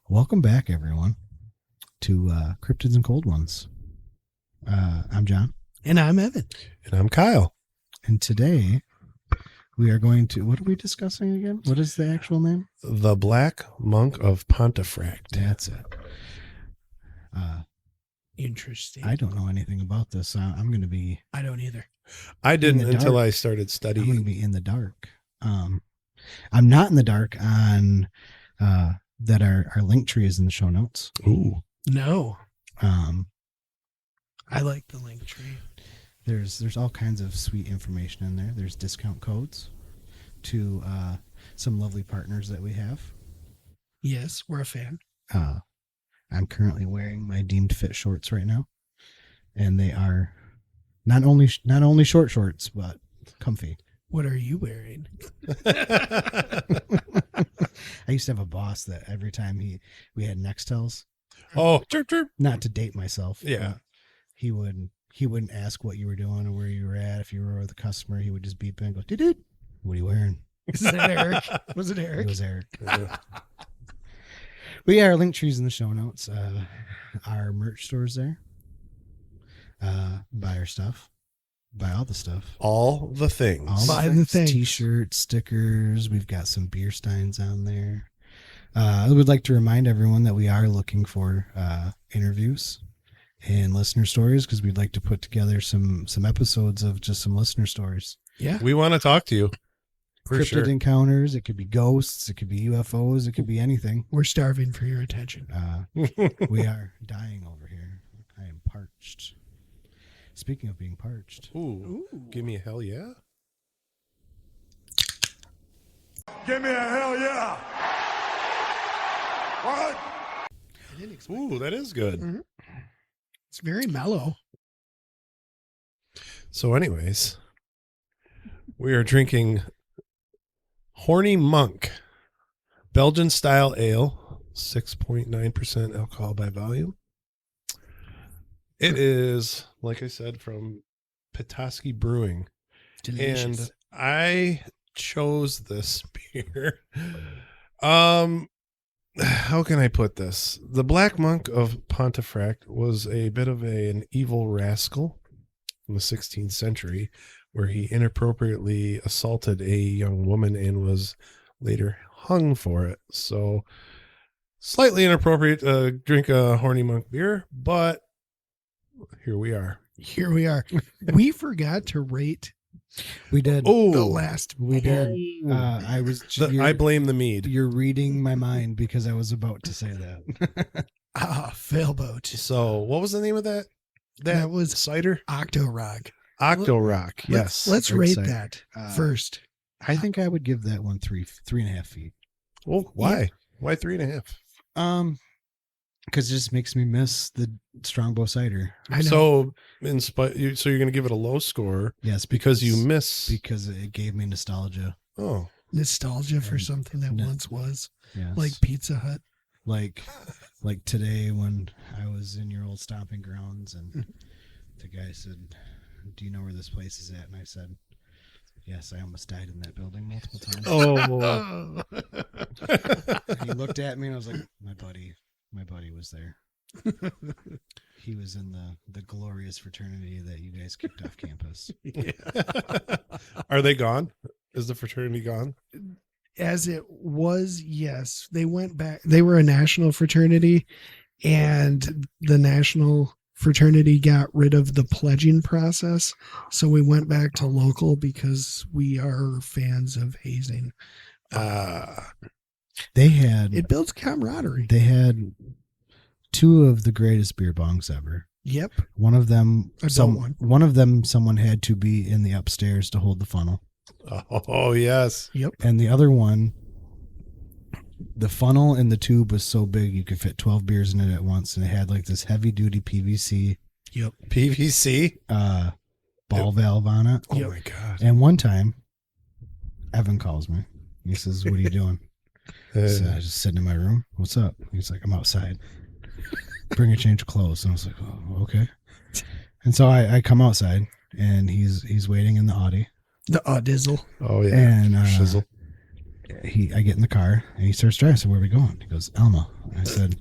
Welcome back, everyone, to Cryptids and Cold Ones. I'm John. And I'm Evan. And I'm Kyle. And today we are going to, what are we discussing again? What is the actual name? The Black Monk of Pontefract. That's it. Interesting. I don't know anything about this. I'm going to be... I don't either. I didn't until dark. I started I'm studying. going to be in the dark. I'm not in the dark on that our link tree is in the show notes. Ooh. No. Um, I like the link tree. There's all kinds of sweet information in there. There's discount codes to some lovely partners that we have. Yes, we're a fan. I'm currently wearing my deemed fit shorts right now, and they are not only short shorts but comfy. What are you wearing? I used to have a boss that every time we had Nextels. Oh, chirp, chirp. Not to date myself. Yeah. He wouldn't ask what you were doing or where you were at. If you were with a customer, he would just beep in and go, "Dude, what are you wearing?" Is it Eric? Was it Eric? It was Eric. But yeah, our link tree's in the show notes. Our merch store's there. Buy our stuff. Buy all the stuff. All the things. Buy the things. T-shirts, stickers. We've got some beer steins on there. I would like to remind everyone that we are looking for interviews and listener stories, because we'd like to put together some episodes of just some listener stories. Yeah. We want to talk to you. For Cryptid sure. encounters. It could be ghosts. It could be UFOs. It could be anything. We're starving for your attention. We are dying over here. I am parched. Speaking of being parched. Ooh. Give me a hell yeah. Give me a hell yeah! What? I didn't expect Ooh, that is good. Mhm. It's very mellow. So anyways, we are drinking Horny Monk Belgian style ale, 6.9% alcohol by volume. It is, like I said, from Petoskey Brewing. Delicious. And I chose this beer. How can I put this? The Black Monk of Pontefract was a bit of an evil rascal in the 16th century, where he inappropriately assaulted a young woman and was later hung for it. So slightly inappropriate to drink a Horny Monk beer, but here we are. Here we are. We forgot to rate We did. the Oh, last. We did. I was. I blame the mead. You're reading my mind because I was about to say that. Failboat. So what was the name of that? That was cider? Octorog. Octo Rock. Yes. Let's Great rate cider. that first. I think I would give that one 3.5 feet. Well, why? Why 3.5? Because it just makes me miss the Strongbow cider. I know. So, so you're going to give it a low score Yes, because you miss. because it gave me nostalgia. Oh, Nostalgia for And- something that no. once was, Yes. like Pizza Hut. like today when I was in your old stomping grounds and the guy said, "Do you know where this place is at?" And I said, "Yes, I almost died in that building multiple times." oh, And he looked at me and I was like, my buddy was there. He was in the glorious fraternity that you guys kicked off campus. Are they gone? Is the fraternity gone? As it was, yes. They went back. They were a national fraternity, and the national fraternity got rid of the pledging process. So we went back to local because we are fans of hazing. They had It builds camaraderie. they had two of the greatest beer bongs ever. Yep. One of them, Adult one. one of them, someone had to be in the upstairs to hold the funnel, Oh, yes. Yep. and the other one, the funnel and the tube was so big you could fit 12 beers in it at once, and it had like this heavy duty PVC Yep. PVC. ball valve on it. Oh Yep. my god. And one time, Evan calls me. He says, "What are you doing?" So I was just sitting in my room. "What's up?" He's like, "I'm outside. Bring a change of clothes." And I was like, "Oh, okay." And so I come outside, and he's waiting in the Audi. The Audizzle. Oh yeah. And Shizzle. I get in the car and he starts driving. I said, "Where are we going?" He goes, "Elma." I said,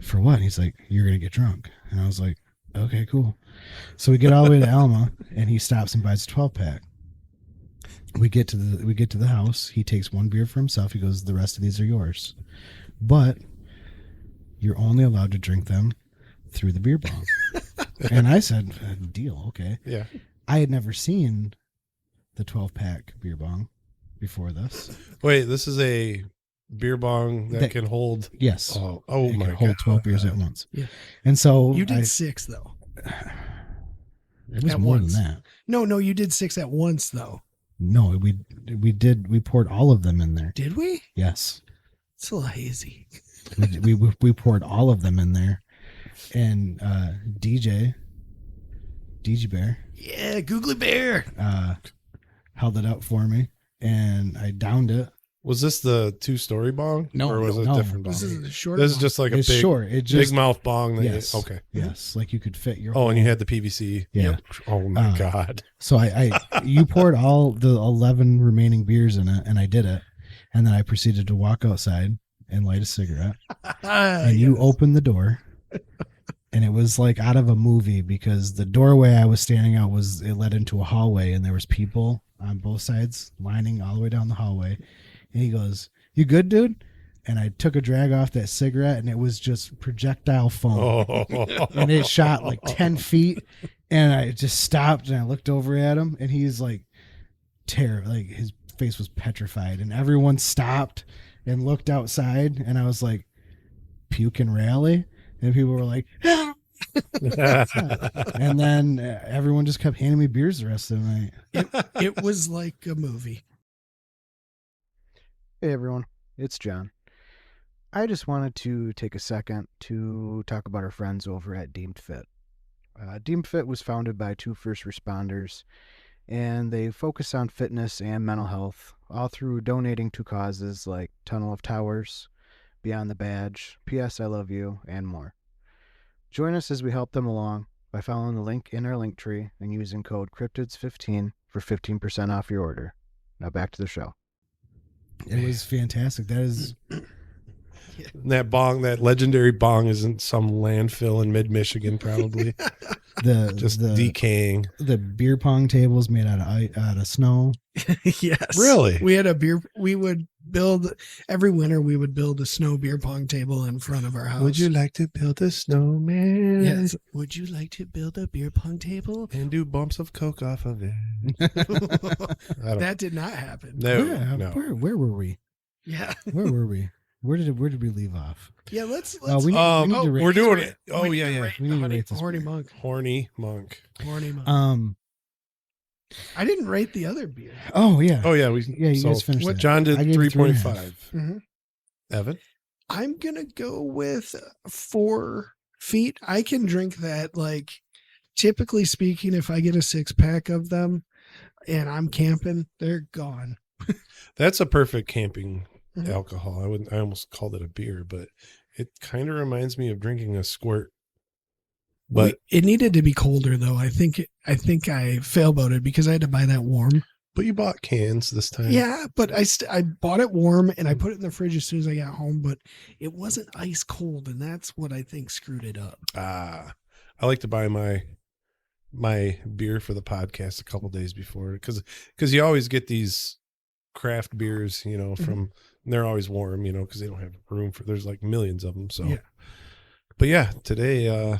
"For what?" He's like, "You're gonna get drunk." And I was like, "Okay, cool." So we get all the way to Elma, and he stops and buys a 12-pack. We get to the house. He takes one beer for himself. He goes, "The rest of these are yours, but you're only allowed to drink them through the beer bong." And I said, "Deal, okay." Yeah. I had never seen the 12-pack beer bong before this. Wait, this is a beer bong that can hold. Yes. Oh It my can hold God. 12 beers at once. Yeah. And so You did 6 though. It was At more once. than that. No, you did 6 at once though. No, we poured all of them in there. Did we? Yes. It's a little hazy. We poured all of them in there. And DJ Bear Yeah, Googly Bear. held it up for me, and I downed it. Was this the 2-story bong? No, or was it no. a different bong? This is a short. This is just like a It's big, short. It just big mouth bong. That yes. okay. Yes, like you could fit your. Oh, and you had the PVC. Yeah. Yep. Oh my God. So you poured all the 11 remaining beers in it, and I did it, and then I proceeded to walk outside and light a cigarette, and you opened the door, and it was like out of a movie because the doorway I was standing out it led into a hallway, and there was people on both sides lining all the way down the hallway, and he goes, "You good, dude?" And I took a drag off that cigarette, and it was just projectile foam. Oh. And it shot like 10 feet, and I just stopped and I looked over at him, and he's like like his face was petrified, and everyone stopped and looked outside, and I was like, "Puke and rally," and people were like, "Ah!" And then everyone just kept handing me beers the rest of the night. It was like a movie. Hey everyone, it's John. I just wanted to take a second to talk about our friends over at Deemed Fit. Deemed Fit was founded by 2 first responders, and they focus on fitness and mental health, all through donating to causes like Tunnel of Towers, Beyond the Badge, P.S. I Love You, and more. Join us as we help them along by following the link in our link tree and using code CRYPTIDS15 for 15% off your order. Now back to the show. It was fantastic. That is That bong, that legendary bong, is in some landfill in mid-Michigan, probably. Just decaying. The beer pong tables made out of snow. Yes. Really? We had we would build every winter. We would build a snow beer pong table in front of our house. Would you like to build a snowman? Yes. Would you like to build a beer pong table? And do bumps of coke off of it. That did not happen. No, Yeah, no. Where were we? Yeah. Where were we? Where did we leave off? Yeah. Let's. we need to rate- We're doing rate- it. Oh, we yeah, need to yeah. rate We need to the rate this horny beer. monk. Horny monk. Horny monk. I didn't rate the other beer. Oh yeah. Oh, yeah. You guys finished what- that. John did I gave it 3.5. 3.5. Mm-hmm. Evan? I'm gonna go with 4 feet. I can drink that. Like, typically speaking, if I get a 6-pack of them and I'm camping, they're gone. That's a perfect camping Mhm. alcohol. I almost called it a beer, but it kind of reminds me of drinking a squirt. But It needed to be colder though. I think I failboated because I had to buy that warm. you bought cans this time. Yeah, but I bought it warm and I put it in the fridge as soon as I got home, but it wasn't ice cold, and that's what I think screwed it up. I like to buy my beer for the podcast a couple days before because you always get these craft beers, from they're always warm, because they don't have room there's like millions of them. So, Yeah. But yeah, today,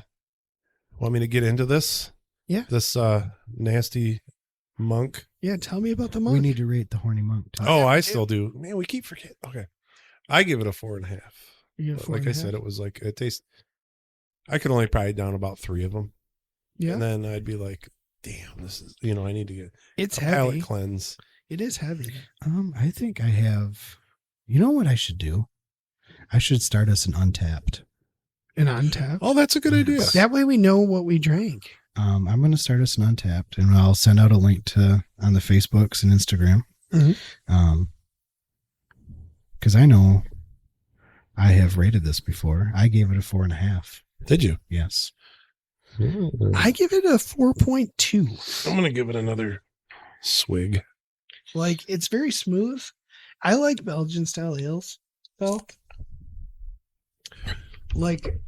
want me to get into this? Yeah. This nasty monk. Yeah, tell me about the monk. We need to rate the horny monk too. Oh, I still do. Man, we keep forgetting. Okay. I give it a 4.5. You get Like I said, it was like, it tastes, I could only probably down about 3 of them. yeah, And then I'd be like, damn, this is, I need to get it's a palate heavy. cleanse. It is heavy. I think I have. You know what I should do? I should start us an Untapped. And on tap. Oh, that's a good idea. That way we know what we drank. I'm going to start us an Untapped, and I'll send out a link on the Facebooks and Instagram. Mhm. Because I know I have rated this before. I gave it a 4.5. Did you? Yes. I give it a 4.2. I'm going to give it another swig. Like, it's very smooth. I like Belgian style ales, though. Like,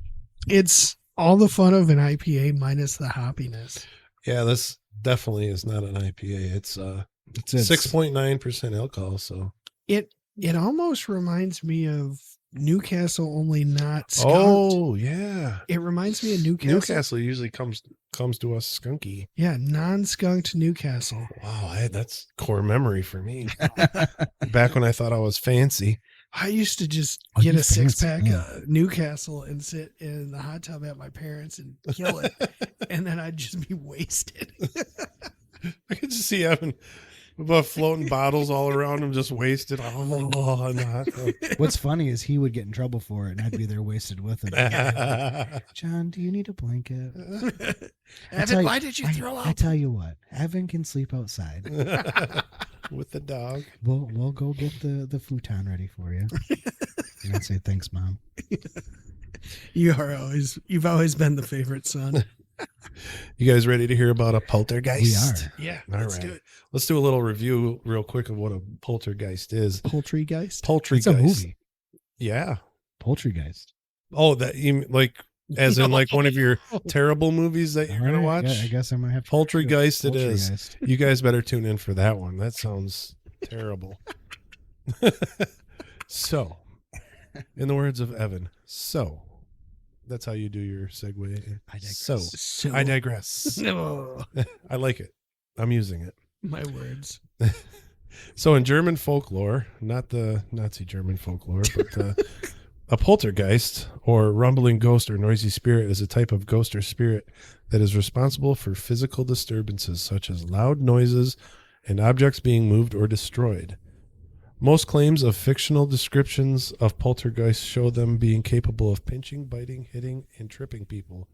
it's all the fun of an IPA minus the hoppiness. Yeah, this definitely is not an IPA. It's It's 6.9% alcohol. So It almost reminds me of Newcastle, only not skunked. oh yeah, It reminds me of Newcastle. Newcastle usually comes to us skunky. Yeah, non-skunked Newcastle. Wow, that's core memory for me. Back when I thought I was fancy. I used to just Oh, get you a six-pack fancy, of Newcastle and sit in the hot tub at my parents and kill it. And then I'd just be wasted. I could just see Evan with floating bottles all around him, just wasted. Oh, in the hot tub. What's funny is he would get in trouble for it, and I'd be there wasted with him. John, do you need a blanket? Evan, why did you throw I up? tell you what, Evan can sleep outside. With the dog. We'll go get the futon ready for you. And I'd say thanks, Mom. You've always been the favorite son. You guys ready to hear about a poltergeist? We are. Yeah, All let's right. do it. Let's do a little review real quick of what a poltergeist is. Poultrygeist. Poltergeist. It's a movie. Yeah. Poultrygeist. Oh, that you like as in like one of your terrible movies that you're gonna watch? I guess I'm gonna have to Poltergeist it is. Poltergeist. You guys better tune in for that one. That sounds terrible. So, in the words of Evan, so that's how you do your segue. I digress. So, I digress. No, I like it. I'm using it. my words. So in German folklore, not the Nazi German folklore, but a poltergeist or rumbling ghost or noisy spirit is a type of ghost or spirit that is responsible for physical disturbances such as loud noises and objects being moved or destroyed. Most claims of fictional descriptions of poltergeists show them being capable of pinching, biting, hitting, and tripping people.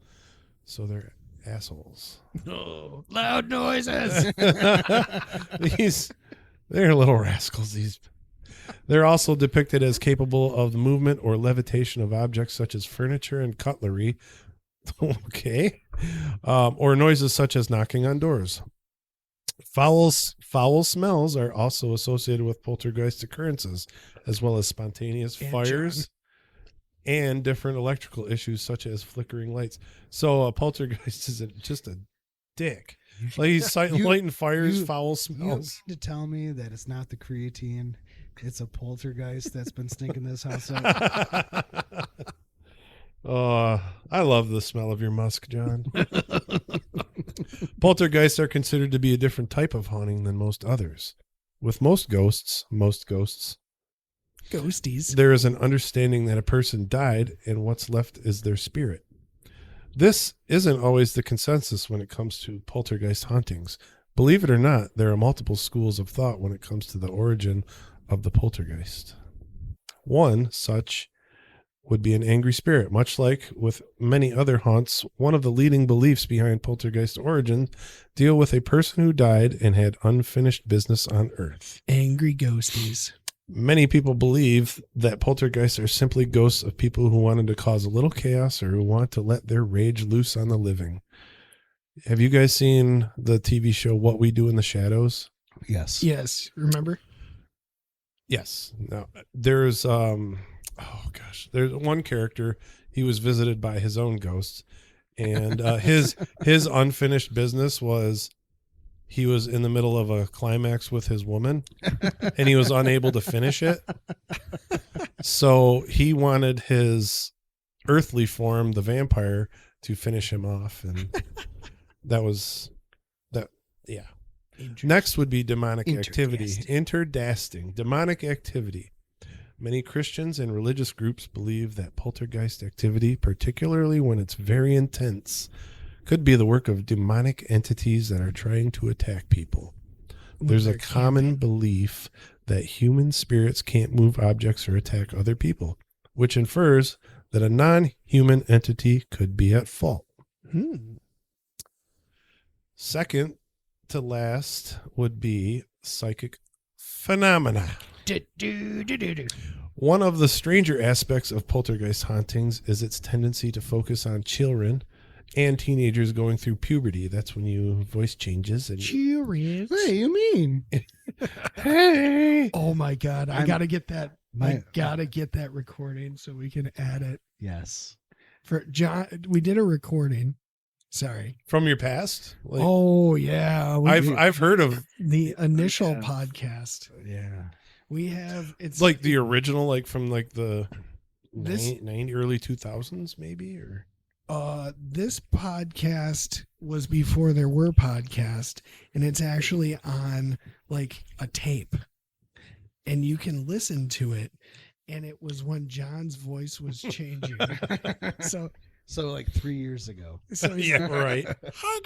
So they're assholes. Oh, loud noises. They're little rascals. They're also depicted as capable of the movement or levitation of objects such as furniture and cutlery. Okay. Or noises such as knocking on doors. Foul smells are also associated with poltergeist occurrences, as well as spontaneous And fires and different electrical issues such as flickering lights. So a poltergeist is just a dick. Like he's lighting fires, foul You smells. need to tell me that it's not the creatine. It's a poltergeist that's been stinking this house up. Oh, I love the smell of your musk, John. Poltergeists are considered to be a different type of haunting than most others. With most ghosts, Ghosties. there is an understanding that a person died and what's left is their spirit. This isn't always the consensus when it comes to poltergeist hauntings. Believe it or not, there are multiple schools of thought when it comes to the origin of the poltergeist. One such would be an angry spirit. Much like with many other haunts, one of the leading beliefs behind poltergeist origin deal with a person who died and had unfinished business on earth. Angry ghosties. Many people believe that poltergeists are simply ghosts of people who wanted to cause a little chaos or who want to let their rage loose on the living. Have you guys seen the TV show What We Do in the Shadows? Yes. Yes, remember? Yes. No. There's there's one character. He was visited by his own ghost, and his unfinished business was he was in the middle of a climax with his woman, and he was unable to finish it. So he wanted his earthly form, the vampire, to finish him off, and that was that. Yeah. Next would be demonic activity. Interdasting. Demonic activity. Many Christians and religious groups believe that poltergeist activity, particularly when it's very intense, could be the work of demonic entities that are trying to attack people. There's a common belief that human spirits can't move objects or attack other people, which infers that a non-human entity could be at fault. Second to last would be psychic phenomena. One of the stranger aspects of poltergeist hauntings is its tendency to focus on children and teenagers going through puberty. That's when you voice changes. And Cheers. What do you mean? hey, Oh my God. I I'm- got to get that. I My- got to get that recording so we can add it. Yes. For John, we did a recording. Sorry. from your past. Like, Oh, yeah. I've heard of the initial Yeah. podcast. Yeah. We have, it's like the original, like from like the This- 90 early 2000s, maybe, or this podcast was before there were podcasts, and it's actually on like a tape, and you can listen to it. And it was when John's voice was changing. so, So like 3 years ago. so he's yeah, like, right. hi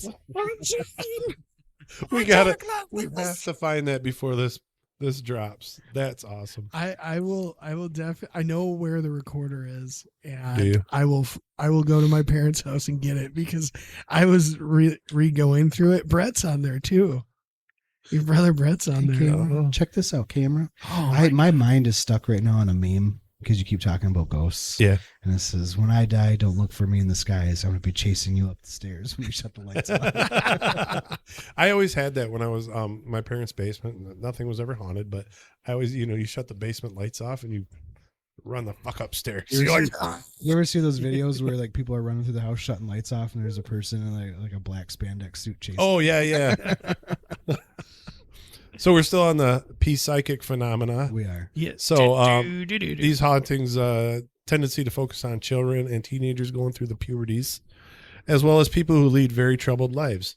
guys, I'm John. We gotta, we have to find that before this drops. That's awesome. I will definitely. I know where the recorder is, Do and you? I will go to my parents' house and get it because I was re-going through it. Brett's on there too. Your brother Brett's on Hey, there. camera, check this out, camera. Oh, My mind is stuck right now on a meme because you keep talking about ghosts. Yeah. And this is when I die, don't look for me in the skies. I'm gonna be chasing you up the stairs when you shut the lights off. I always had that when I was my parents' basement. Nothing was ever haunted, but I always, you shut the basement lights off and you run the fuck upstairs. You You're ever, like, see, you ever see those videos where like people are running through the house shutting lights off and there's a person in like a black spandex suit chasing? oh yeah, yeah. So we're still on the P psychic phenomena. We are. yes. So these hauntings tendency to focus on children and teenagers going through the puberties, as well as people who lead very troubled lives.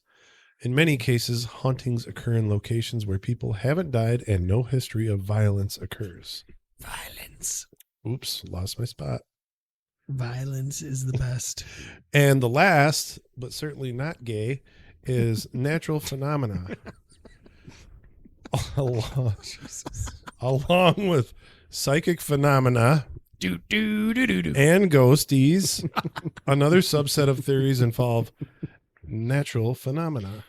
In many cases, hauntings occur in locations where people haven't died and no history of violence occurs. Violence. Oops, lost my spot. Violence is the best. And the last, but certainly not gay, is natural phenomena. Along with psychic phenomena and ghosties, another subset of theories involve natural phenomena.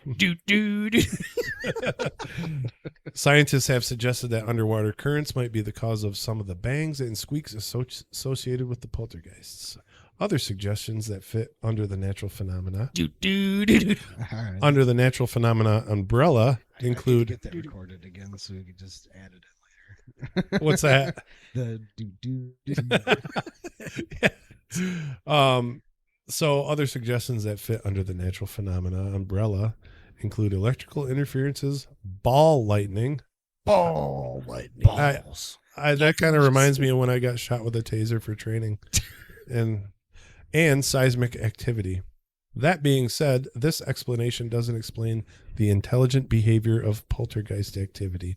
Scientists have suggested that underwater currents might be the cause of some of the bangs and squeaks associated with the poltergeists. Other suggestions that fit under the natural phenomena All right. under the natural phenomena umbrella I need to include get that recorded again so we can just add it in later. what's that? The So other suggestions that fit under the natural phenomena umbrella include electrical interferences, ball lightning. Ball lightning. That kind of reminds me of when I got shot with a taser for training, and seismic activity. That being said, this explanation doesn't explain the intelligent behavior of poltergeist activity.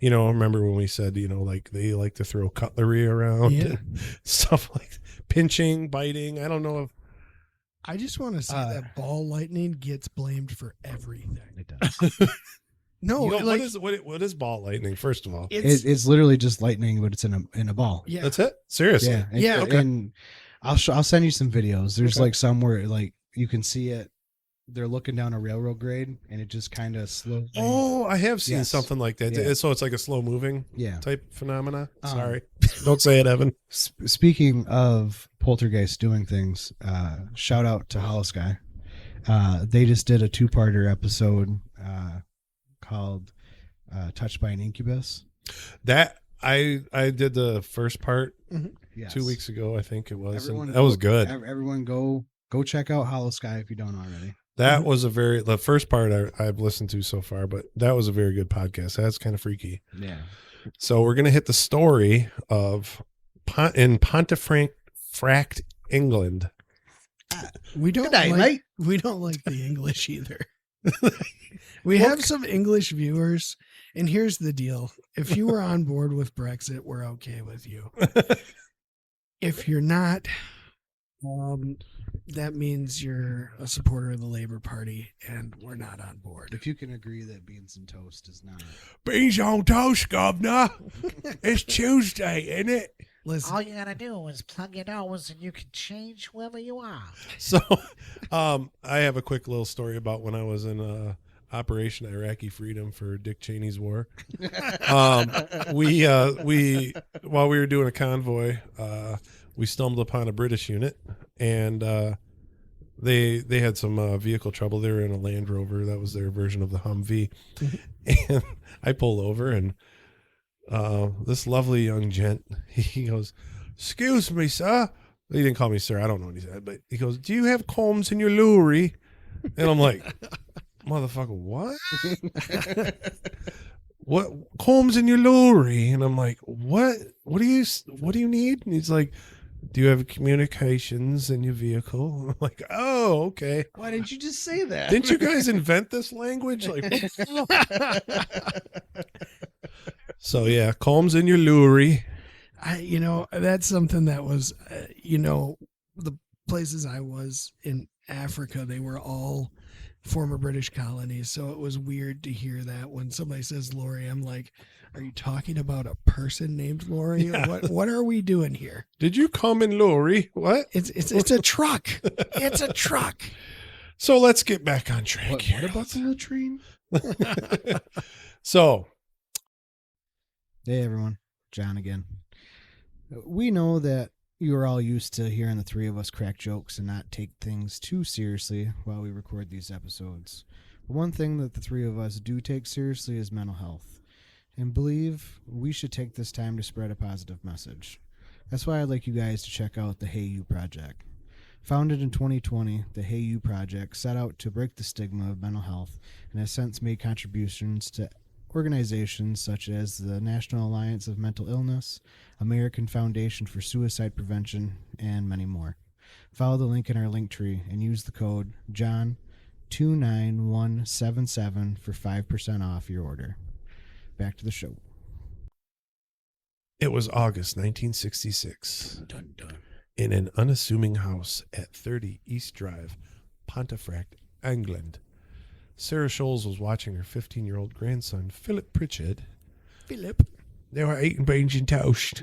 Remember when we said, like they like to throw cutlery around Yeah. and stuff like pinching, biting. I don't know if I just want to say that ball lightning gets blamed for everything. It does. No, what like what is ball lightning, first of all? It's literally just lightning, but it's in a ball. yeah. That's it? Seriously? Yeah. Yeah, And, okay. and I'll send you some videos. There's Okay. like somewhere like you can see it. They're looking down a railroad grade, and it just kind of slowly. Oh, I have seen Yes. something like that. Yeah. So it's like a slow moving Yeah. type phenomena. Um, Sorry. Don't say it, Evan. Speaking of poltergeist doing things, shout out to Hollow Sky. They just did a 2-parter episode called "Touched by an Incubus." That I did the first part Yes. 2 weeks ago, I think it was. Everyone And that was go- good. Everyone go check out Hollow Sky if you don't already. That was the first part I've listened to so far, but that was a very good podcast. That's kind of freaky. Yeah. So we're going to hit the story of in Pontefract, England. We don't Good night, like, mate. we don't like the English either. We have some English viewers, and here's the deal. If you were on board with Brexit, we're okay with you. If you're not, that means you're a supporter of the Labour Party, and we're not on board. If you can agree that beans and toast is not. Beans on toast, governor. It's Tuesday, isn't it? Listen, All you gotta do is plug your nose and you can change whoever you are. So, I have a quick little story about when I was in Operation Iraqi Freedom for Dick Cheney's war. We while we were doing a convoy, we stumbled upon a British unit, and They had some vehicle trouble. They were in a Land Rover. That was their version of the Humvee. And I pull over, and this lovely young gent, he goes, "Excuse me, sir." He didn't call me sir. I don't know what he said, but he goes, "Do you have combs in your lorry?" And I'm like, "Motherfucker, what? What combs in your lorry?" And I'm like, "What? What do you need?" And he's like, "Do you have communications in your vehicle?" I'm like, "Oh, okay. Why didn't you just say that? Didn't you guys invent this language?" Like, so yeah, combs in your lorry. That's something that was, the places I was in Africa, they were all former British colonies. So it was weird to hear that when somebody says Lori, I'm like, are you talking about a person named Lori? Yeah. What are we doing here? Did you come in lorry? What? It's a truck. It's a truck. So let's get back on track What here. about the latrine? So Hey everyone, John again. We know that you are all used to hearing the three of us crack jokes and not take things too seriously while we record these episodes. But one thing that the three of us do take seriously is mental health, and believe we should take this time to spread a positive message. That's why I'd like you guys to check out the Hey You Project. Founded in 2020, the Hey You Project set out to break the stigma of mental health and has since made contributions to organizations such as the National Alliance of Mental Illness, American Foundation for Suicide Prevention, and many more. Follow the link in our link tree and use the code JOHN29177 for 5% off your order. Back to the show. it was August 1966. In an unassuming house at 30 East Drive, Pontefract, England. Sarah Scholes was watching her 15-year-old grandson, Philip Pritchard. Philip. They were eating beans and toast.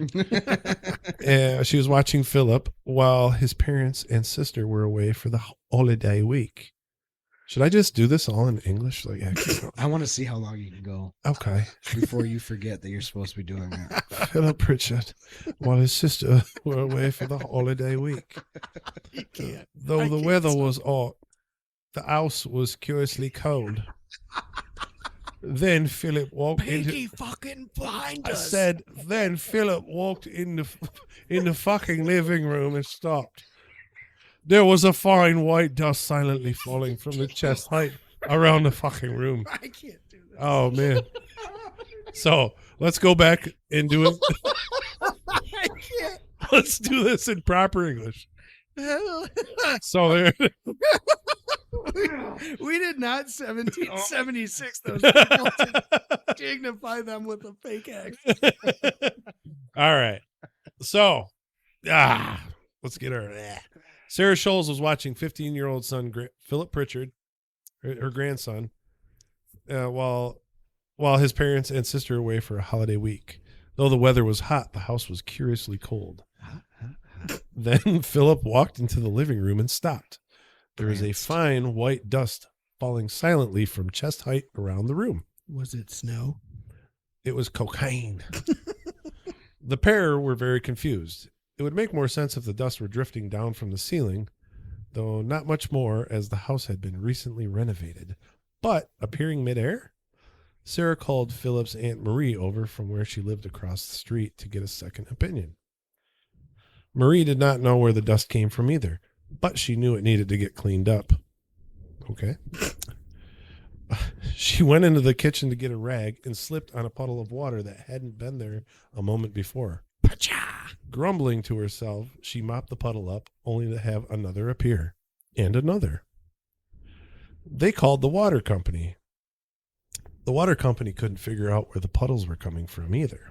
She was watching Philip while his parents and sister were away for the holiday week. Should I just do this all in English? I want to see how long you can go Okay. before you forget that you're supposed to be doing that. Philip Pritchard while his sister were away for the holiday week. You can't. Though the weather was hot, the house was curiously cold. Then Philip walked Pinky into. fucking behind I us. said. Then Philip walked in the fucking living room and stopped. There was a fine white dust silently falling from the chest height around the fucking room. I can't do this. Oh man! So let's go back and do it. I can't. Let's do this in proper English. So there. We did not 1776 those people to dignify them with a fake accent. All right. So, let's get her. Sarah Scholes was watching 15-year-old son Philip Pritchard, her grandson, while his parents and sister were away for a holiday week. Though the weather was hot, the house was curiously cold. Then Philip walked into the living room and stopped. There was a fine white dust falling silently from chest height around the room. Was it snow? It was cocaine. The pair were very confused. It would make more sense if the dust were drifting down from the ceiling, though not much more as the house had been recently renovated. But appearing midair, Sarah called Philip's Aunt Marie over from where she lived across the street to get a second opinion. Marie did not know where the dust came from either, but she knew it needed to get cleaned up. Okay. She went into the kitchen to get a rag and slipped on a puddle of water that hadn't been there a moment before. Grumbling to herself, she mopped the puddle up, only to have another appear, and another. They called the water company. The water company couldn't figure out where the puddles were coming from either.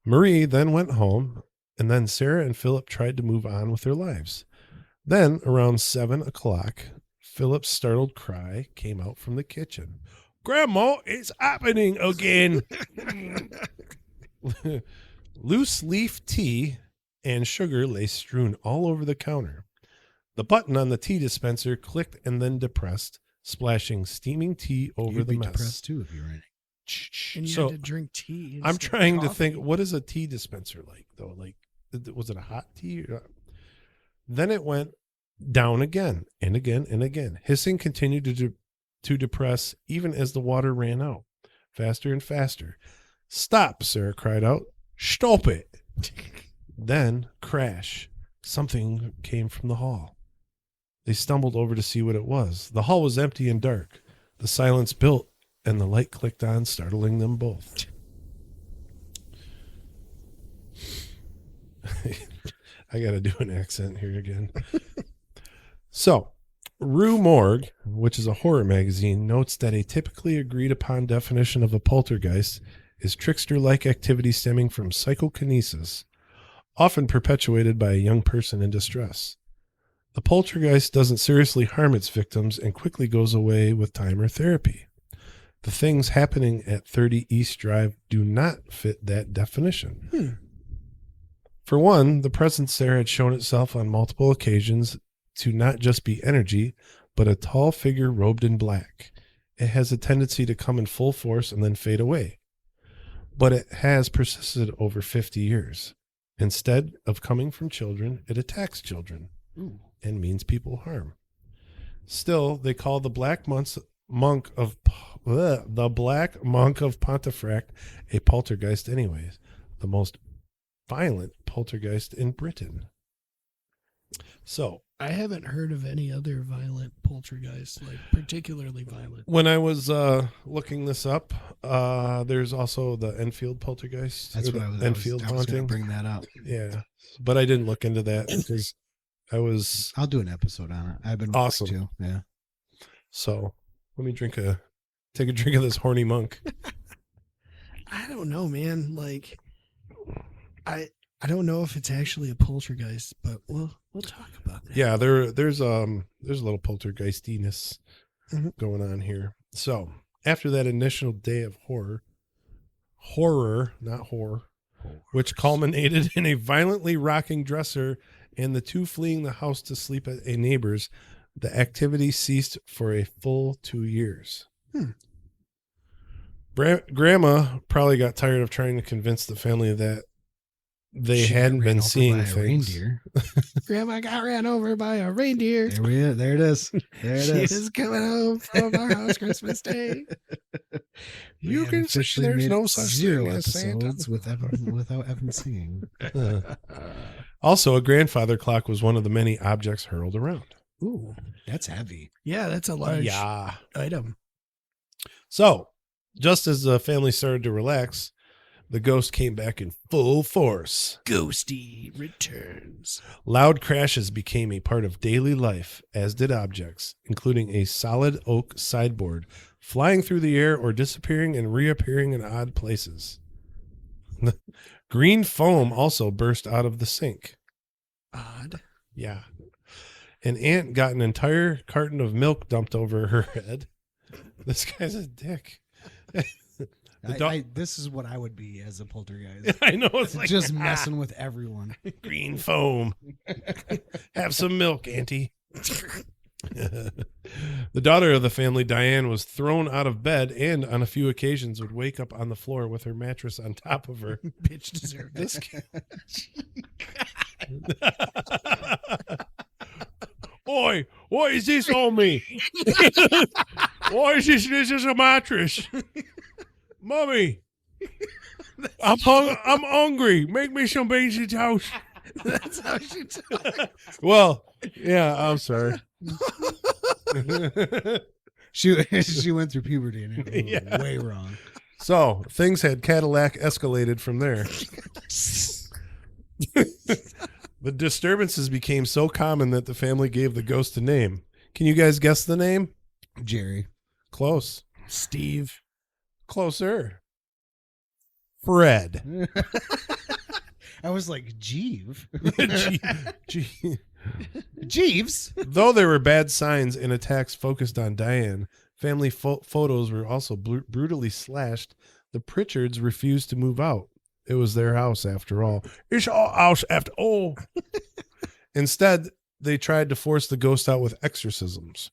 Marie then went home, and then Sarah and Philip tried to move on with their lives. Then, around 7 o'clock, Philip's startled cry came out from the kitchen. "Grandma, it's happening again." Loose leaf tea and sugar lay strewn all over the counter. The button on the tea dispenser clicked and then depressed, splashing steaming tea over You'd the be mess. depressed too if you were in it. And you So had to drink tea. I'm instead of trying to coffee. think, what is a tea dispenser like, though? Like, was it a hot tea? Then it went Down again and again and again. Hissing continued to depress even as the water ran out. Faster and faster. Stop, Sarah cried out. Stop it. Then, crash. Something came from the hall. They stumbled over to see what it was. The hall was empty and dark. The silence built, and the light clicked on, startling them both. I got to do an accent here again. So, Rue Morgue, which is a horror magazine, notes that a typically agreed upon definition of a poltergeist is trickster-like activity stemming from psychokinesis, often perpetuated by a young person in distress. The poltergeist doesn't seriously harm its victims and quickly goes away with time or therapy. The things happening at 30 East Drive do not fit that definition. For one, the presence there had shown itself on multiple occasions to not just be energy, but a tall figure robed in black. It has a tendency to come in full force and then fade away. But it has persisted over 50 years. Instead of coming from children, it attacks children and means people harm. Still, they call the Black Monk of Pontefract a poltergeist anyways, the most violent poltergeist in Britain. So, I haven't heard of any other violent poltergeist, like particularly violent. when I was looking this up, there's also the Enfield poltergeist. That's or what the I was Enfield going to haunting. bring that up. Yeah, but I didn't look into that because I was I'll do an episode on it. I've been Awesome. too. Yeah. so. Let me take a drink of this horny monk. I don't know, man. Like, I don't know if it's actually a poltergeist, but we'll talk about that. Yeah, there's a little poltergeistiness Mhm. going on here. So after that initial day of horror, not horror, which culminated in a violently rocking dresser and the two fleeing the house to sleep at a neighbor's, the activity ceased for a full 2 years. Grandma probably got tired of trying to convince the family that they She hadn't got been ran over seeing by a things. reindeer. Grandma got ran over by a reindeer. There it is. There it She is. is coming home from our house Christmas Day. We You have can say officially there's made no it such 0 thing as Santa. episodes without Evan singing. Also, a grandfather clock was one of the many objects hurled around. Ooh, that's heavy. Yeah, that's a large Yeah. item. So, just as the family started to relax, the ghost came back in full force. Ghosty returns. Loud crashes became a part of daily life, as did objects, including a solid oak sideboard, flying through the air or disappearing and reappearing in odd places. Green foam also burst out of the sink. Odd. Yeah. An aunt got an entire carton of milk dumped over her head. This guy's a dick. This is what I would be as a poltergeist. I know, it's like Just messing with everyone. green foam. Have some milk, Auntie. The daughter of the family, Diane, was thrown out of bed and on a few occasions would wake up on the floor with her mattress on top of her. Bitch deserved This Oi, what is this on me? Why is this? This is a mattress. Mommy, I'm hungry. Make me some beans and toast. That's how she talks. Well, yeah, I'm sorry. She went through puberty and it went Yeah. way wrong. So things had Cadillac escalated from there. The disturbances became so common that the family gave the ghost a name. Can you guys guess the name? Jerry. Close. Steve. Closer. Fred. I was like, Jeeve. Jeeves. Though there were bad signs and attacks focused on Diane, family photos were also brutally slashed. The Pritchards refused to move out. It was their house after all. It's our house after all. Instead, they tried to force the ghost out with exorcisms.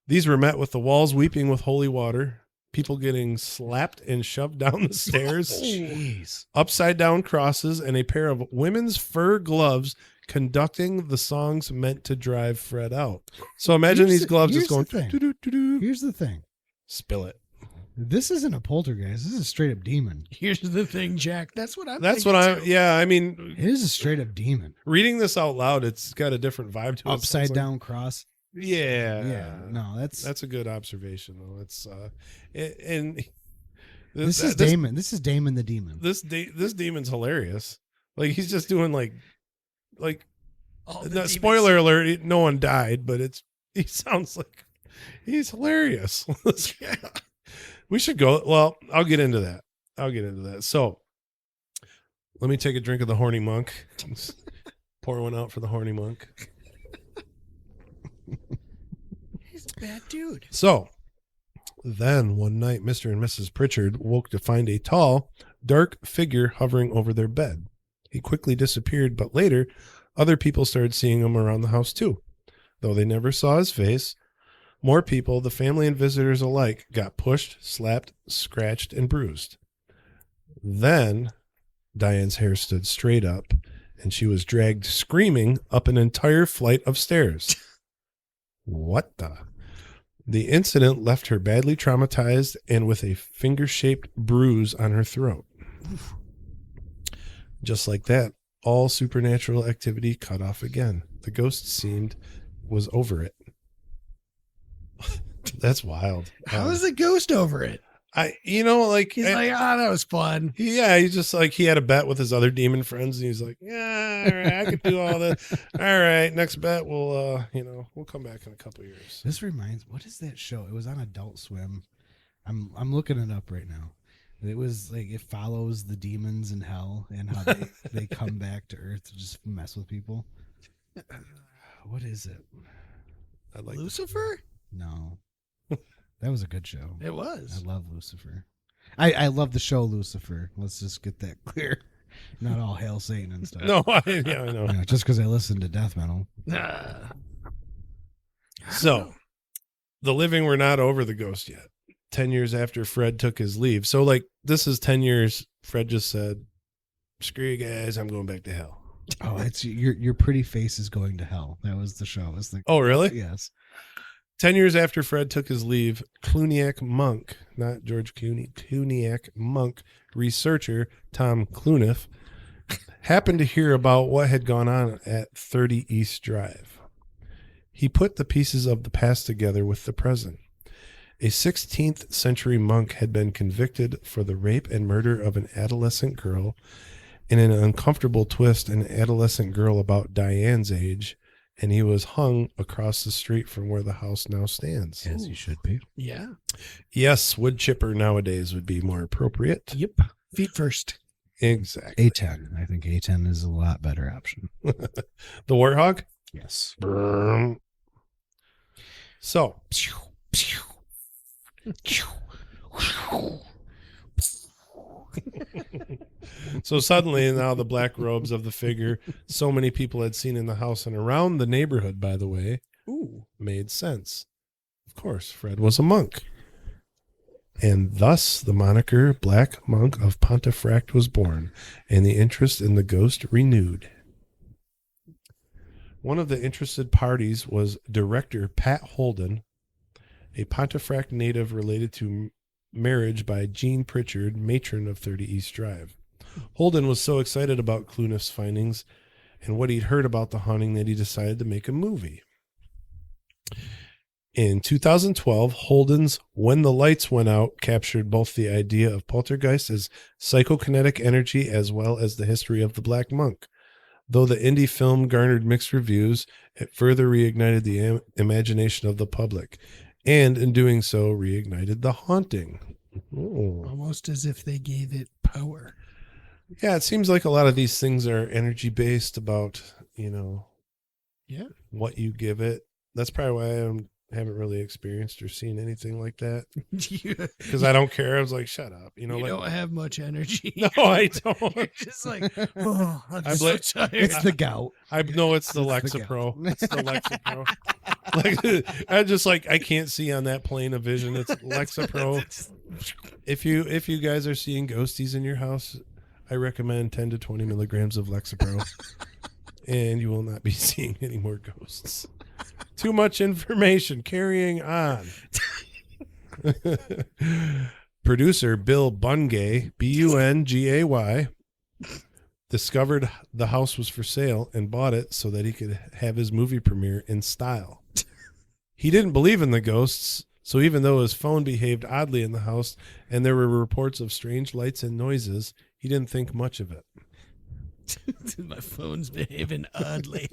These were met with the walls weeping with holy water, people getting slapped and shoved down the stairs, Jeez. upside down crosses, and a pair of women's fur gloves conducting the songs meant to drive Fred out. So imagine these gloves just going, doo-doo-doo-doo. Here's the thing. Spill it. This isn't a poltergeist. This is a straight up demon. Here's the thing, Jack. That's what I'm. That's thinking what I'm, too. yeah, I mean, It is a straight up demon. reading this out loud, it's got a different vibe to it. Upside It's like- down cross. Yeah. Yeah. No, that's a good observation, though. It's, and this is Damon. This is Damon the demon. This demon's hilarious. Like, he's just doing like, All the no, demons- spoiler alert, no one died, but he sounds like he's hilarious. We should go. Well, I'll get into that. So let me take a drink of the horny monk. Pour one out for the horny monk. He's a bad dude. So then one night, Mr. and Mrs. Pritchard woke to find a tall, dark figure hovering over their bed. He quickly disappeared, but later other people started seeing him around the house too. Though they never saw his face, more people, the family and visitors alike, got pushed, slapped, scratched, and bruised. Then Diane's hair stood straight up, and she was dragged screaming up an entire flight of stairs. What the? The incident left her badly traumatized and with a finger-shaped bruise on her throat. Just like that, all supernatural activity cut off again. The ghost seemed was over it. That's wild. How is the ghost over it? He's That was fun. yeah, he's just like, he had a bet with his other demon friends, and he's like, yeah, all right, I could do all that. All right, next bet, we'll come back in a couple years. This reminds. What is that show? It was on Adult Swim. I'm looking it up right now. It was like it follows the demons in hell and how they come back to Earth to just mess with people. What is it? I like Lucifer? No, that was a good show. It was. I love Lucifer. I love the show Lucifer. Let's just get that clear. Not all hail Satan and stuff. No, I know. Yeah, just because I listen to death metal. So, the living were not over the ghost yet. 10 years after Fred took his leave. So, like, this is 10 years. Fred just said, screw you guys, I'm going back to hell. Oh, it's your pretty face is going to hell. That was the show. It's like, Oh, really? yes. 10 years after Fred took his leave, Cluniac monk, not George Clooney, Cluniac monk researcher Tom Cluniff happened to hear about what had gone on at 30 East Drive. He put the pieces of the past together with the present. A 16th century monk had been convicted for the rape and murder of an adolescent girl. In an uncomfortable twist, an adolescent girl about Diane's age, and he was hung across the street from where the house now stands. As you should be. Yeah. Yes, wood chipper nowadays would be more appropriate. Yep. Feet first. Exactly. A10. I think A10 is a lot better option. The warthog? Yes. So, so suddenly now the black robes of the figure so many people had seen in the house and around the neighborhood, by the way, made sense. Of course, Fred was a monk. And thus the moniker Black Monk of Pontefract was born, and the interest in the ghost renewed. One of the interested parties was director Pat Holden, a Pontefract native related to marriage by Jean Pritchard, matron of 30 East Drive. Holden was so excited about Cluniff's findings and what he'd heard about the haunting that he decided to make a movie. In 2012, Holden's When the Lights Went Out captured both the idea of poltergeist as psychokinetic energy as well as the history of the Black Monk. Though the indie film garnered mixed reviews, it further reignited the imagination of the public, and in doing so, reignited the haunting. Ooh. Almost as if they gave it power. Yeah, it seems like a lot of these things are energy-based about, Yeah. what you give it. That's probably why I haven't really experienced or seen anything like that. Because I don't care. I was like, shut up. You don't have much energy. No, I don't. You're just like, oh, I'm I so blame- tired. It's the gout. I know it's the It's the Lexapro. It's the Lexapro. Like, I just like, I can't see on that plane of vision. It's Lexapro. If you guys are seeing ghosties in your house, I recommend 10 to 20 milligrams of Lexapro. and you will not be seeing any more ghosts. Too much information. Carrying on. Producer Bill Bungay, Bungay, discovered the house was for sale and bought it so that he could have his movie premiere in style. He didn't believe in the ghosts, so even though his phone behaved oddly in the house and there were reports of strange lights and noises, he didn't think much of it. My phone's behaving oddly.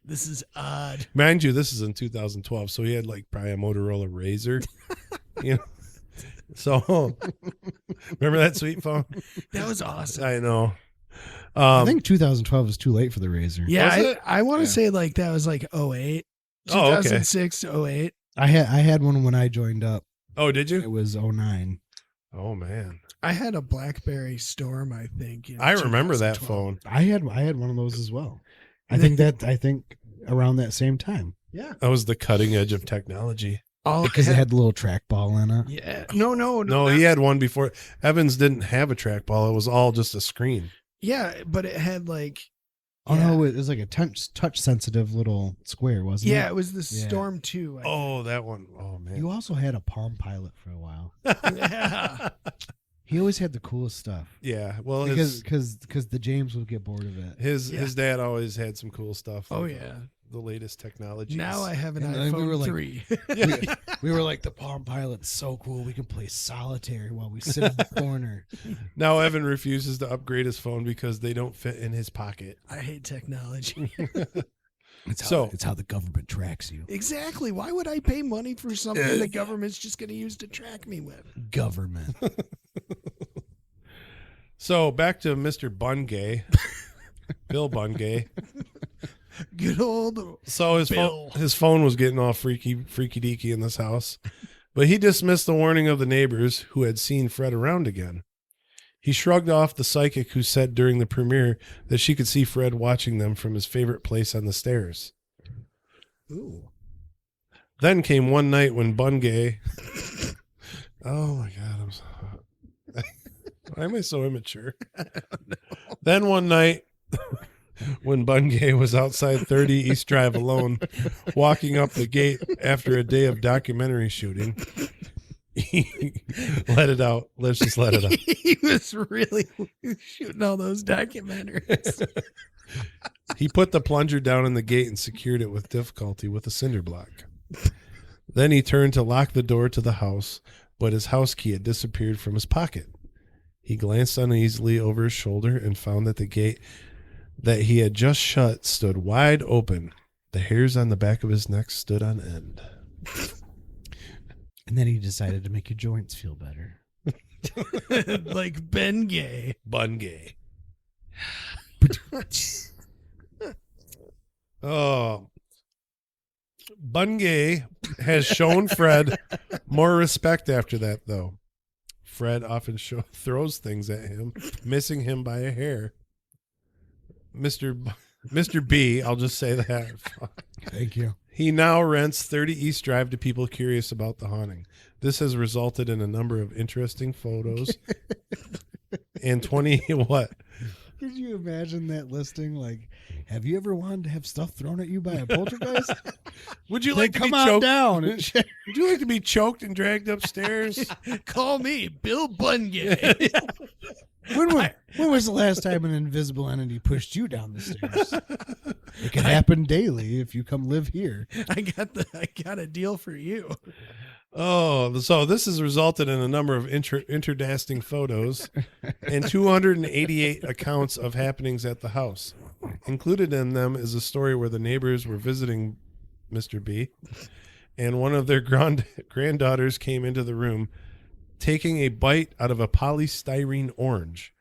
This is odd. Mind you, this is in 2012, so he had like probably a Motorola Razr. You know? So, remember that sweet phone? That was awesome. I know. I think 2012 is too late for the Razor. Yeah, I want to say like that was like 08. Oh, okay. 2006 to 08. I had one when I joined up. Oh, did you? It was 09. Oh, man. I had a BlackBerry Storm, I think. I remember that 2012. phone. I had one of those as well. I think around that same time. Yeah. That was the cutting edge of technology. Because it had the little trackball in it. Yeah. No. No, he had one before. Evans didn't have a trackball. It was all just a screen. Yeah, but it had like. Oh no, it was like a touch sensitive little square, wasn't it? Yeah, it was the Yeah. Storm 2. Oh, that one. Oh, man. You also had a Palm Pilot for a while. Yeah. He always had the coolest stuff. Yeah. Well, Because the James would get bored of it. his dad always had some cool stuff. Oh, like, yeah. The latest technology. Now I have an And then iPhone we were like- 3. We were like, the Palm Pilot's so cool. We can play solitaire while we sit in the corner. Now Evan refuses to upgrade his phone because they don't fit in his pocket. I hate technology. It's how the government tracks you. Exactly. Why would I pay money for something the government's just going to use to track me with? Government. So back to Mr. Bungay, Bill Bungay. Good old. So Bill. his phone was getting all freaky deaky in this house, but he dismissed the warning of the neighbors who had seen Fred around again. He shrugged off the psychic who said during the premiere that she could see Fred watching them from his favorite place on the stairs. Ooh. Then came one night when Bungay. Oh my God, I'm so. Why am I so immature? I don't know. Then one night when Bungay was outside 30 East Drive alone, walking up the gate after a day of documentary shooting, he let it out. Let's just let it out. He was really shooting all those documentaries. He put the plunger down in the gate and secured it with difficulty with a cinder block. Then he turned to lock the door to the house, but his house key had disappeared from his pocket. He glanced uneasily over his shoulder and found that the gate that he had just shut stood wide open. The hairs on the back of his neck stood on end. And then he decided to make your joints feel better. Like Ben Gay. Bungay. Oh. Bungay has shown Fred more respect after that, though. Fred often throws things at him, missing him by a hair. Mr. B, I'll just say that. Thank you. He now rents 30 East Drive to people curious about the haunting. This has resulted in a number of interesting photos and 20 what? Could you imagine that listing? Like, have you ever wanted to have stuff thrown at you by a poltergeist? Would you like to come be on choked? down? Would you like to be choked and dragged upstairs? Call me Bill Bungay. When was the last time an invisible entity pushed you down the stairs? It can happen daily if you come live here. I got a deal for you. Oh, so this has resulted in a number of interesting photos and 288 accounts of happenings at the house. Included in them is a story where the neighbors were visiting Mr. B, and one of their granddaughters came into the room taking a bite out of a polystyrene orange.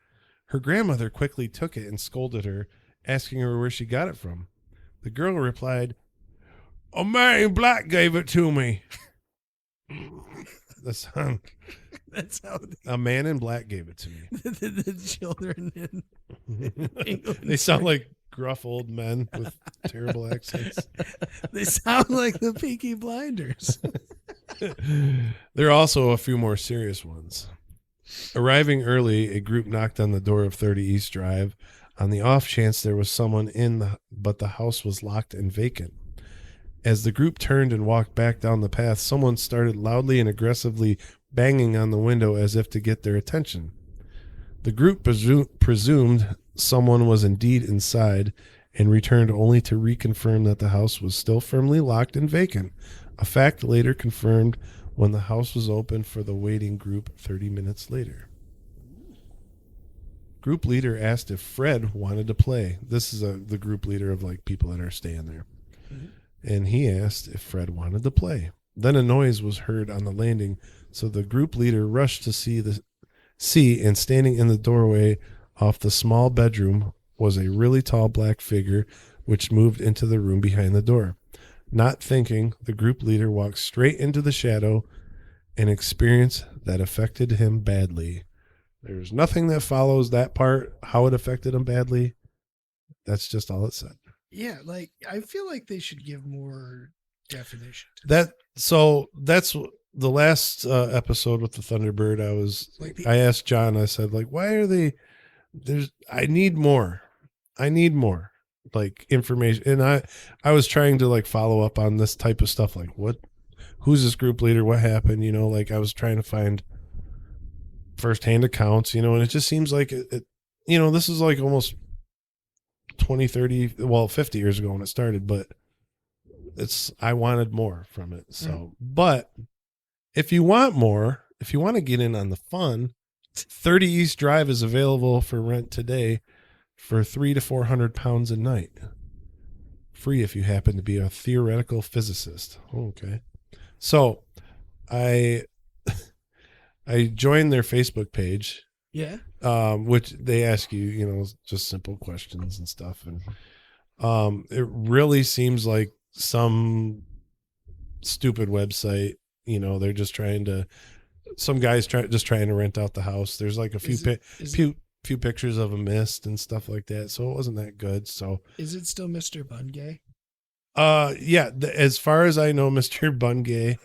Her grandmother quickly took it and scolded her, asking her where she got it from. The girl replied, "A man in black gave it to me." That's how a man in black gave it to me. the children in England. They sound like gruff old men with terrible accents. They sound like the Peaky Blinders. There are also a few more serious ones. Arriving early, a group knocked on the door of 30 East Drive on the off chance there was someone but the house was locked and vacant. As the group turned and walked back down the path, someone started loudly and aggressively banging on the window as if to get their attention. The group presumed someone was indeed inside and returned only to reconfirm that the house was still firmly locked and vacant, a fact later confirmed when the house was open for the waiting group 30 minutes later. Group leader asked if Fred wanted to play. This is the group leader of like people that are staying there. Mm-hmm. And he asked if Fred wanted to play. Then a noise was heard on the landing, so the group leader rushed to see, and standing in the doorway off the small bedroom was a really tall black figure which moved into the room behind the door. Not thinking, the group leader walked straight into the shadow, an experience that affected him badly. There's nothing that follows that part, how it affected him badly. That's just all it said. Yeah, like I feel like they should give more definition to that. So that's the last episode with the Thunderbird. I asked John, I said, like, why are they I need more like information. And I was trying to like follow up on this type of stuff. Like who's this group leader? What happened? You know, like I was trying to find firsthand accounts, you know, and it just seems like it you know, this is like almost 20, 30, 50 years ago when it started, but I wanted more from it. So, but if you want more, if you want to get in on the fun, 30 East Drive is available for rent today for £300 to £400 a night. Free if you happen to be a theoretical physicist. Okay. So I joined their Facebook page. Yeah. Which they ask you, you know, just simple questions and stuff. And it really seems like some stupid website, you know, they're just some guys just trying to rent out the house. There's like a few pictures of a mist and stuff like that. So it wasn't that good. So is it still Mr. Bungay? Yeah. As far as I know, Mr. Bungay,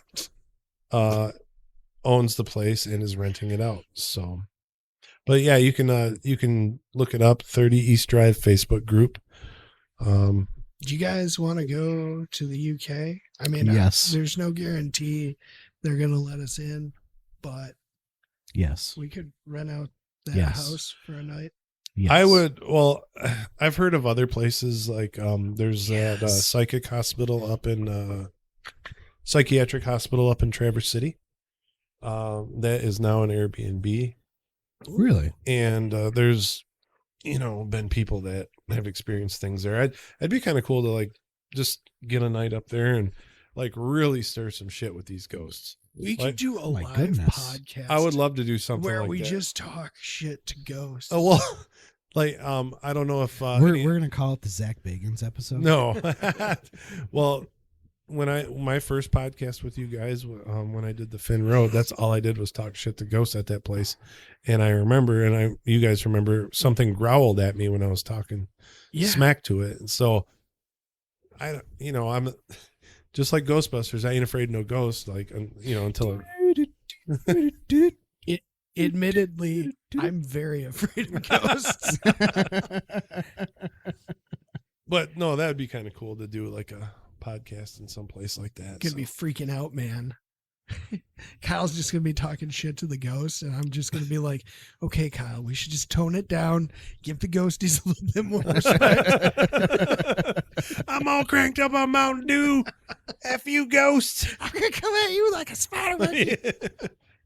owns the place and is renting it out. So, but yeah, you can look it up. 30 East Drive Facebook group. Do you guys want to go to the UK? I mean, yes. There's no guarantee they're going to let us in, but yes, we could rent out that house for a night. Yes. I would. Well, I've heard of other places like there's that psychiatric hospital up in Traverse City. That is now an Airbnb. Really? And there's, you know, been people that have experienced things there. I'd be kind of cool to like just get a night up there and like really stir some shit with these ghosts. We could do a live podcast. I would love to do something where like we that. just talk shit to ghosts. Oh well, like I don't know if we're gonna call it the Zach Bagans episode. No, well. My first podcast with you guys, when I did the Finn Road, that's all I did was talk shit to ghosts at that place. And I remember, you guys remember, something growled at me when I was talking smack to it. And so I'm just like Ghostbusters. I ain't afraid of no ghosts. Like, you know, until admittedly, I'm very afraid of ghosts. But no, that would be kind of cool to do like a podcast in some place like that. Gonna be freaking out, man. Kyle's just gonna be talking shit to the ghost, and I'm just gonna be like, okay, Kyle, we should just tone it down, give the ghosties a little bit more respect. I'm all cranked up on Mountain Dew. F you, ghosts. I'm gonna come at you like a spider.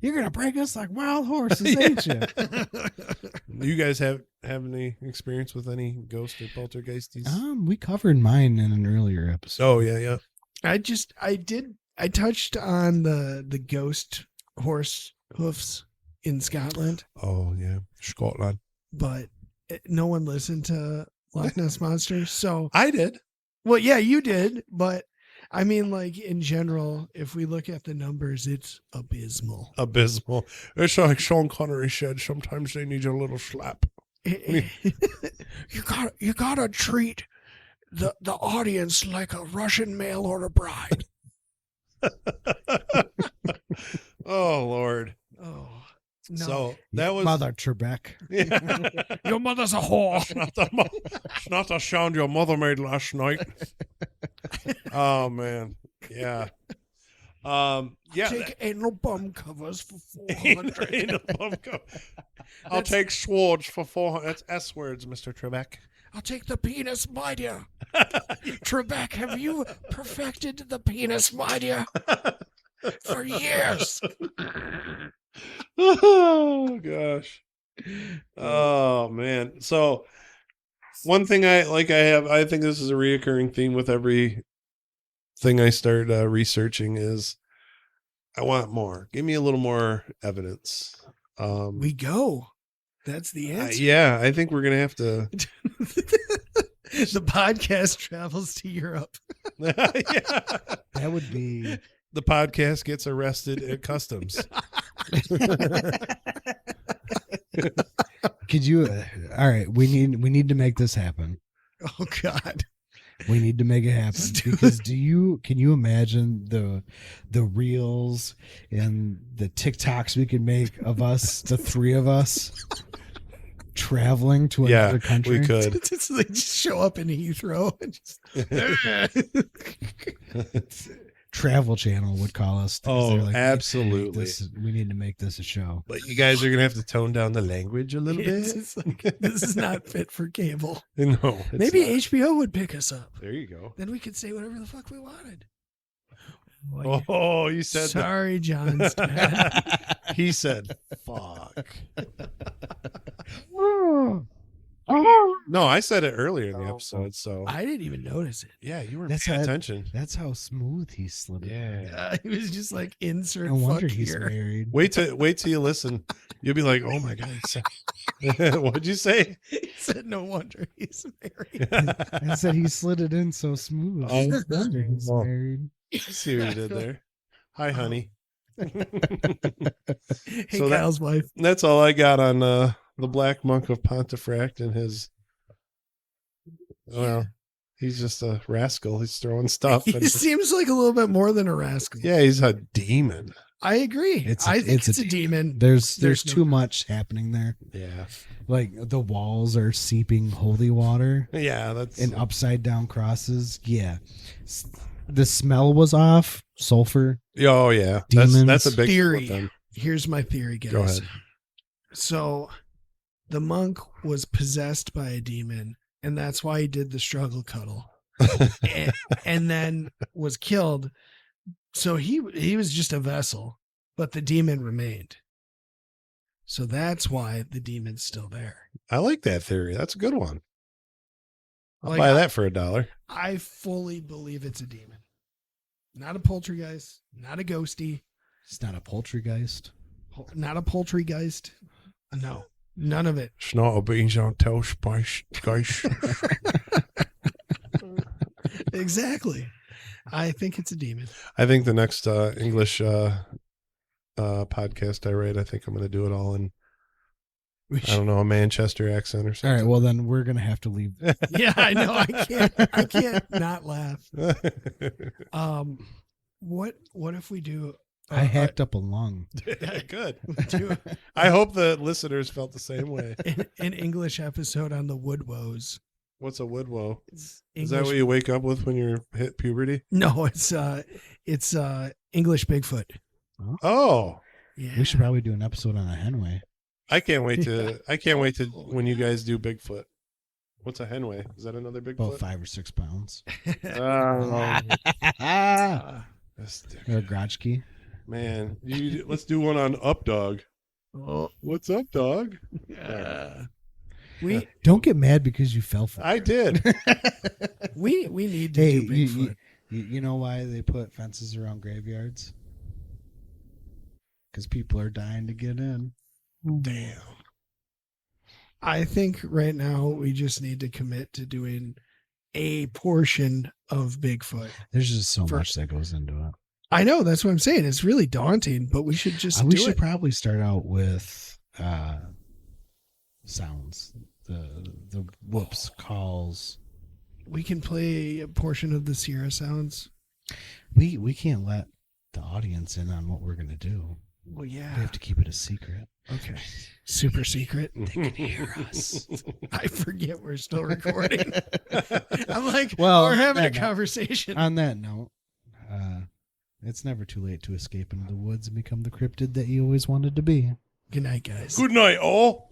You're gonna break us like wild horses, ain't you? You guys have any experience with any ghost or poltergeisties? We covered mine in an earlier episode. Oh yeah. I touched on the ghost horse hoofs in Scotland. Oh yeah, Scotland. But no one listened to Loch Ness Monster, so I did. Well, yeah, you did, but I mean, like, in general, if we look at the numbers, it's abysmal. Abysmal. It's like Sean Connery said, sometimes they need a little slap. You gotta treat the audience like a Russian mail order bride. Oh, Lord. Oh. No. So that was Mother Trebek. Your mother's a whore. It's not the sound your mother made last night. Oh man, yeah. Yeah. Take anal bum covers for Ain't 400. a bum cup. I'll take swords for 400. That's S words, Mr. Trebek. I'll take the penis, my dear. Trebek, have you perfected the penis, my dear? For years. Oh gosh. Oh man. So one thing I think this is a reoccurring theme with every thing I start researching is I want more. Give me a little more evidence. We go. That's the answer. Yeah, I think we're gonna have to. The podcast travels to Europe. Yeah. That would be. The podcast gets arrested at customs. Could you? All right, we need to make this happen. Oh God. We need to make it happen Let's do because can you imagine the reels and the TikToks we could make of us, the three of us, traveling to another country? We could. Just like just show up in Heathrow and just Travel Channel would call us. 'cause Oh, they're like, absolutely. We need to make this a show. But you guys are gonna have to tone down the language a little it's bit. just like, this is not fit for cable. No, it's Maybe not. HBO would pick us up. There you go. Then we could say whatever the fuck we wanted. Oh, you said that. Sorry, John's dad. He said, "Fuck." No, I said it earlier in the episode. So I didn't even notice it. yeah, you were That's paying how- attention. That's how smooth he slid it. Yeah. He was just like insert No wonder fuck he's here. married. Wait till you listen. You'll be like, "Oh my god!" he said- What'd you say? He said, "No wonder he's married." I said he slid it in so smooth. Oh. No wonder he's Oh. married. See what you did there. Hi, honey. Hey, So that- Kyle's wife. That's all I got on the Black Monk of Pontefract and his. Well, he's just a rascal. He's throwing stuff. He And, seems like a little bit more than a rascal. yeah, he's a demon. I agree. I think it's a demon. There's There's no- too much happening there. Yeah, Like the walls are seeping holy water yeah. That's and upside down crosses. Yeah. The smell was off. Sulfur. oh yeah. Demons. That's a big Theory. then. Here's my theory, guys. Go ahead. So the monk was possessed by a demon, and that's why he did the struggle cuddle. and then was killed. So he was just a vessel, but the demon remained. So that's why the demon's still there. I like that theory. That's a good one. I'll Like, buy that for $1. I fully believe it's a demon. Not a poltergeist, not a ghosty, It's not a poultrygeist. not a poultrygeist. No, none of it. It's not a beans on toast, spice, guys. Exactly. I think it's a demon. I think the next English podcast I write, I think I'm going to do it all in, I don't know, a Manchester accent or All something. right. Well, then we're gonna have to leave. Yeah, I know. I can't not laugh. What if we do? I hacked up a lung. Good. do I hope the listeners felt the same way. an English episode on the wood woes. What's a woodwoe? It's Is that what you wake up with when you're hit puberty? No, it's English Bigfoot. Oh, Yeah. We should probably do an episode on a henway. I can't wait to when you guys do Bigfoot. What's a henway? Is that another About Bigfoot? 5 or 6 pounds. Oh, that's Or a Grotchki. man, let's do one on Up Dog. Oh, What's up, dog? we Don't get mad because you fell for it. I did. we need to Hey, do Bigfoot. you know why they put fences around graveyards? Because people are dying to get in. Damn. I think right now we just need to commit to doing a portion of Bigfoot. There's just so For- much that goes into it. I know, that's what I'm saying. It's really daunting, but we should just We do should it. probably start out with sounds. The whoops, calls. We can play a portion of the Sierra sounds. We can't let the audience in on what we're gonna do. Well, yeah. We have to keep it a secret. Okay. Super secret. They can hear us. I forget we're still recording. I'm like, Well, we're having a that- conversation. On that note, it's never too late to escape into the woods and become the cryptid that you always wanted to be. Good night, guys. Good night, all.